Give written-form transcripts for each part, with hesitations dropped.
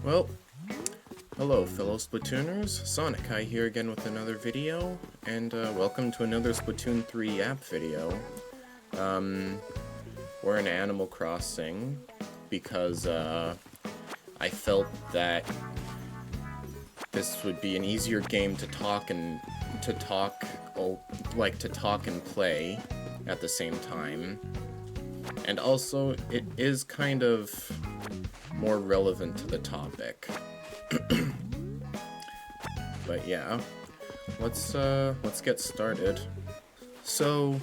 Well, hello fellow Splatooners, Sonic High here again with another video, and welcome to another Splatoon 3 app video. We're in Animal Crossing because I felt that this would be an easier game to talk and play at the same time. And also, it is kind of more relevant to the topic. But yeah, let's get started. So,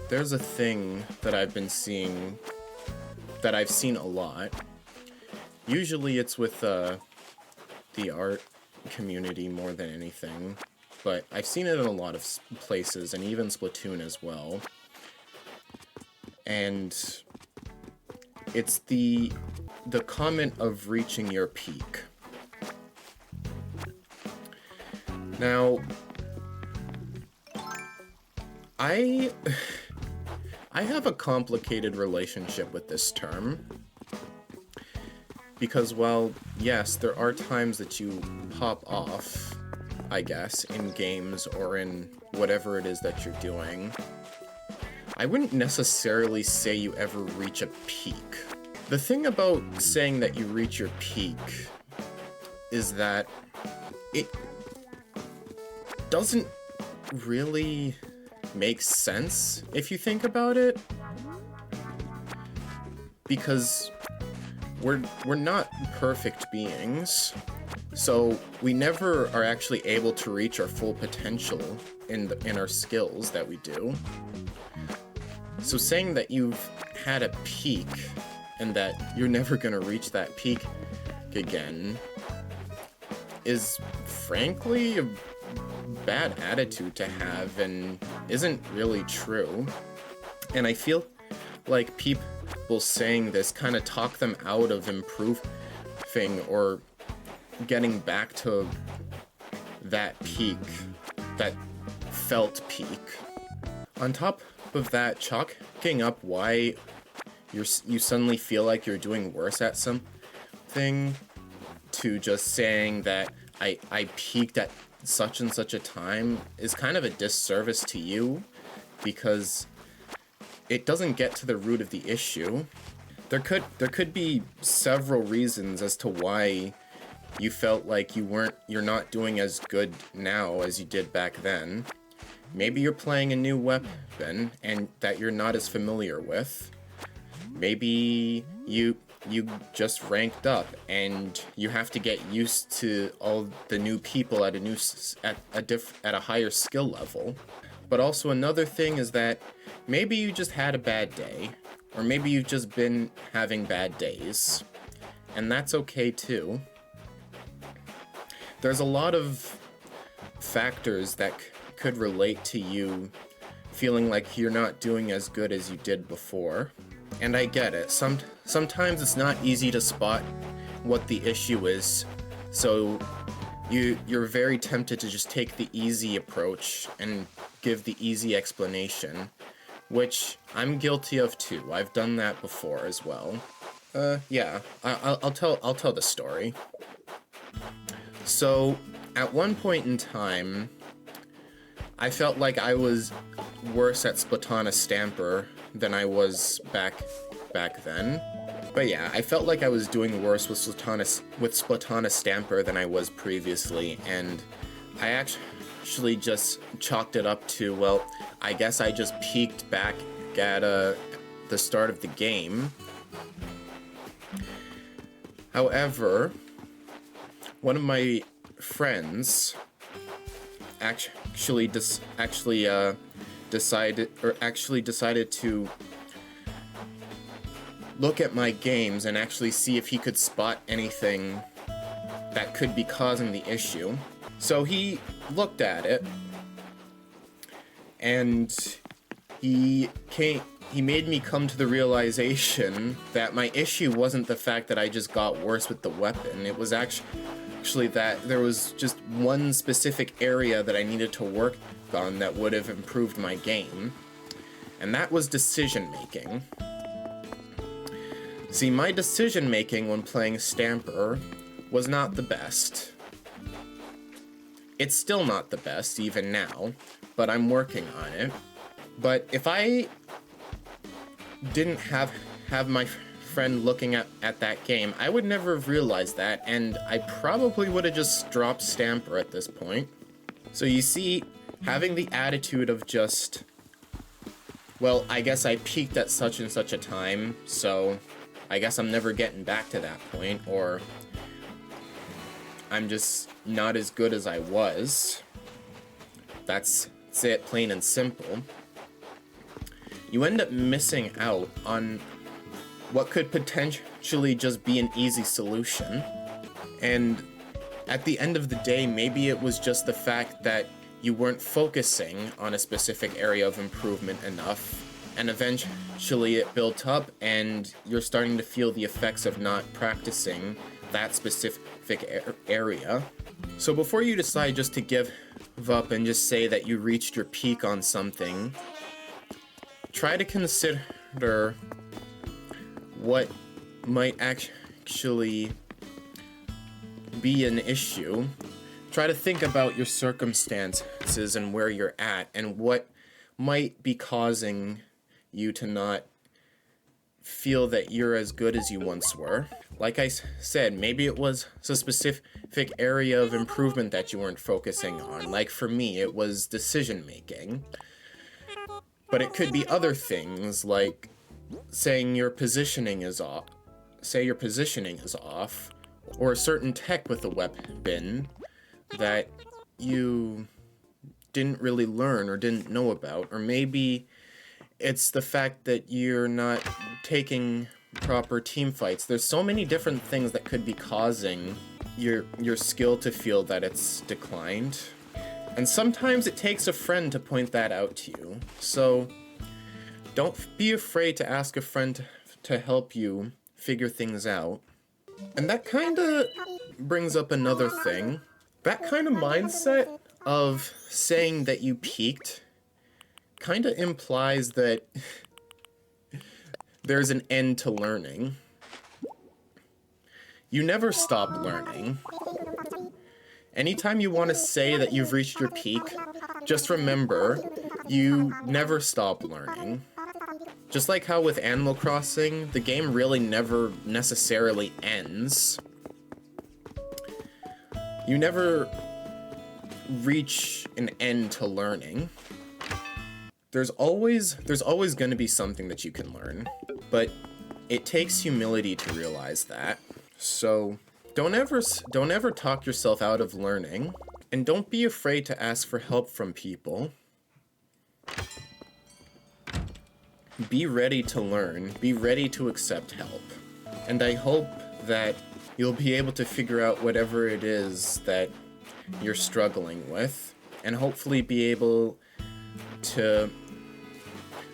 there's a thing that I've been seeing, that I've seen a lot. Usually it's with the art community more than anything, but I've seen it in a lot of places, and even Splatoon as well. And it's the comment of reaching your peak. Now, I have a complicated relationship with this term, because while, yes, there are times that you pop off, I guess, in games or in whatever it is that you're doing, I wouldn't necessarily say you ever reach a peak. The thing about saying that you reach your peak is that it doesn't really make sense if you think about it, because we're not perfect beings, so we never are actually able to reach our full potential in our skills that we do. So saying that you've had a peak and that you're never gonna reach that peak again is frankly a bad attitude to have and isn't really true. And I feel like people saying this kind of talk them out of improving or getting back to that peak, that felt peak. On top of that, chalking up why you suddenly feel like you're doing worse at something to just saying that I peaked at such and such a time is kind of a disservice to you, because it doesn't get to the root of the issue. There could be several reasons as to why you felt like you're not doing as good now as you did back then. Maybe you're playing a new weapon and that you're not as familiar with. Maybe you just ranked up and you have to get used to all the new people at a higher skill level. But also another thing is that maybe you just had a bad day, or maybe you've just been having bad days, and that's okay too. There's a lot of factors that could relate to you feeling like you're not doing as good as you did before. And I get it. Sometimes it's not easy to spot what the issue is, so you're very tempted to just take the easy approach and give the easy explanation, which I'm guilty of too. I've done that before as well. Yeah, I'll tell the story. So, at one point in time, I felt like I was worse at Splatoon Stamper than I was back then. But yeah, I felt like I was doing worse with Splatoon Stamper than I was previously, and I actually just chalked it up to, well, I guess I just peaked back at the start of the game. However, one of my friends decided to look at my games and actually see if he could spot anything that could be causing the issue. So he looked at it, and he made me come to the realization that my issue wasn't the fact that I just got worse with the weapon. It was actually that there was just one specific area that I needed to work on that would have improved my game, and that was decision making. See, my decision making when playing Stamper was not the best. It's still not the best, even now, but I'm working on it. But if I didn't have my friend looking at that game, I would never have realized that, and I probably would have just dropped Stamper at this point. So you see, having the attitude of just, well, I guess I peaked at such and such a time, so I guess I'm never getting back to that point, or I'm just not as good as I was. That's it, plain and simple. You end up missing out on what could potentially just be an easy solution. And at the end of the day, maybe it was just the fact that you weren't focusing on a specific area of improvement enough, and eventually it built up and you're starting to feel the effects of not practicing that specific area. So before you decide just to give up and just say that you reached your peak on something, try to consider what might actually be an issue. Try to think about your circumstances and where you're at and what might be causing you to not feel that you're as good as you once were. Like I said, maybe it was a specific area of improvement that you weren't focusing on. Like for me, it was decision making. But it could be other things, like saying your positioning is off, or a certain tech with a weapon that you didn't really learn or didn't know about, or maybe it's the fact that you're not taking proper team fights. There's so many different things that could be causing your skill to feel that it's declined. And sometimes it takes a friend to point that out to you. So don't be afraid to ask a friend to help you figure things out. And that kind of brings up another thing. That kind of mindset of saying that you peaked kind of implies that there's an end to learning. You never stop learning. Anytime you want to say that you've reached your peak, just remember, you never stop learning. Just like how with Animal Crossing, the game really never necessarily ends. You never reach an end to learning. There's always going to be something that you can learn, but it takes humility to realize that. So don't ever talk yourself out of learning, and don't be afraid to ask for help from people. Be ready to learn, be ready to accept help. And I hope that you'll be able to figure out whatever it is that you're struggling with, and hopefully be able to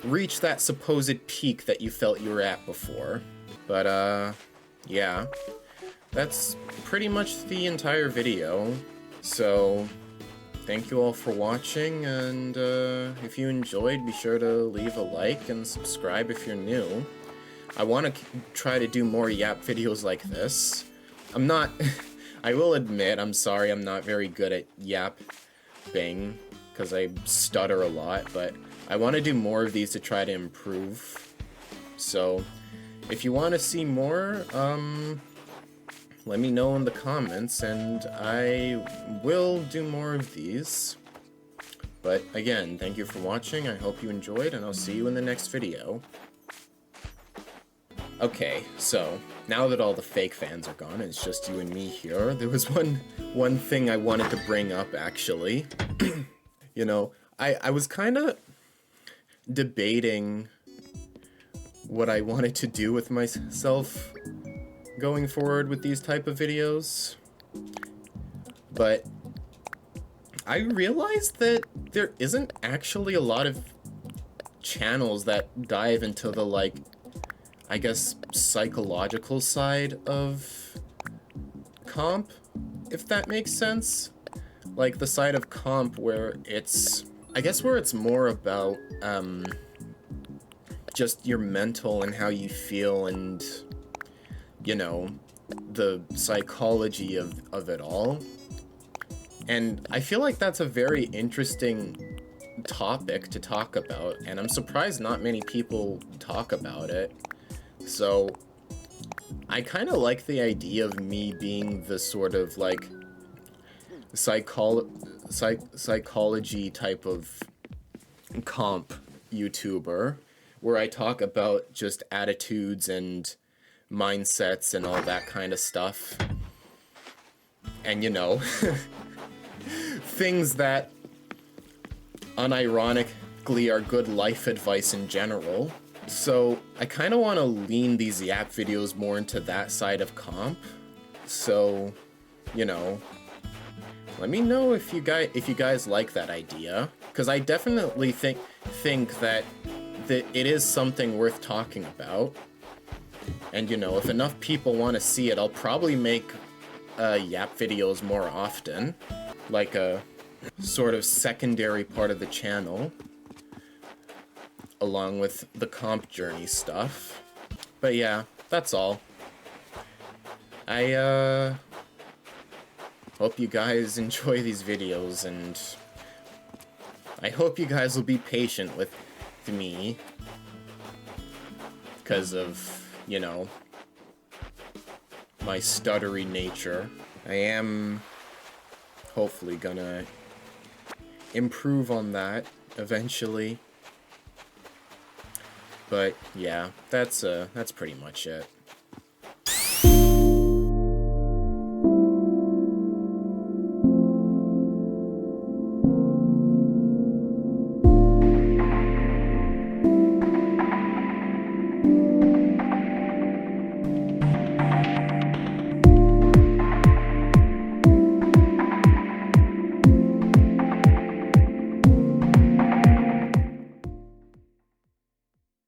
reach that supposed peak that you felt you were at before. But, yeah. That's pretty much the entire video. So, thank you all for watching, and if you enjoyed, be sure to leave a like and subscribe if you're new. I want to try to do more Yap videos like this. I'm not... I will admit, I'm sorry, I'm not very good at yapping, because I stutter a lot, but I want to do more of these to try to improve. So, if you want to see more, let me know in the comments, and I will do more of these. But again, thank you for watching, I hope you enjoyed, and I'll see you in the next video. Okay, so, now that all the fake fans are gone, it's just you and me here, there was one thing I wanted to bring up, actually. You know, I was kind of debating what I wanted to do with myself going forward with these type of videos, but I realized that there isn't actually a lot of channels that dive into the, like, I guess, psychological side of comp, if that makes sense. Like, the side of comp where it's, I guess where it's more about, just your mental and how you feel and, you know, the psychology of it all. And I feel like that's a very interesting topic to talk about, and I'm surprised not many people talk about it. So I kind of like the idea of me being the sort of like psychology type of comp YouTuber, where I talk about just attitudes and mindsets and all that kind of stuff. And you know, things that unironically are good life advice in general. So I kind of want to lean these Yap videos more into that side of comp. So, you know, let me know if you guys like that idea, because I definitely think that it is something worth talking about. And you know, if enough people want to see it, I'll probably make Yap videos more often, like a sort of secondary part of the channel, along with the comp journey stuff. But yeah, that's all. I hope you guys enjoy these videos, and I hope you guys will be patient with me, because of, you know, my stuttery nature. I am hopefully gonna improve on that eventually. But yeah, that's pretty much it.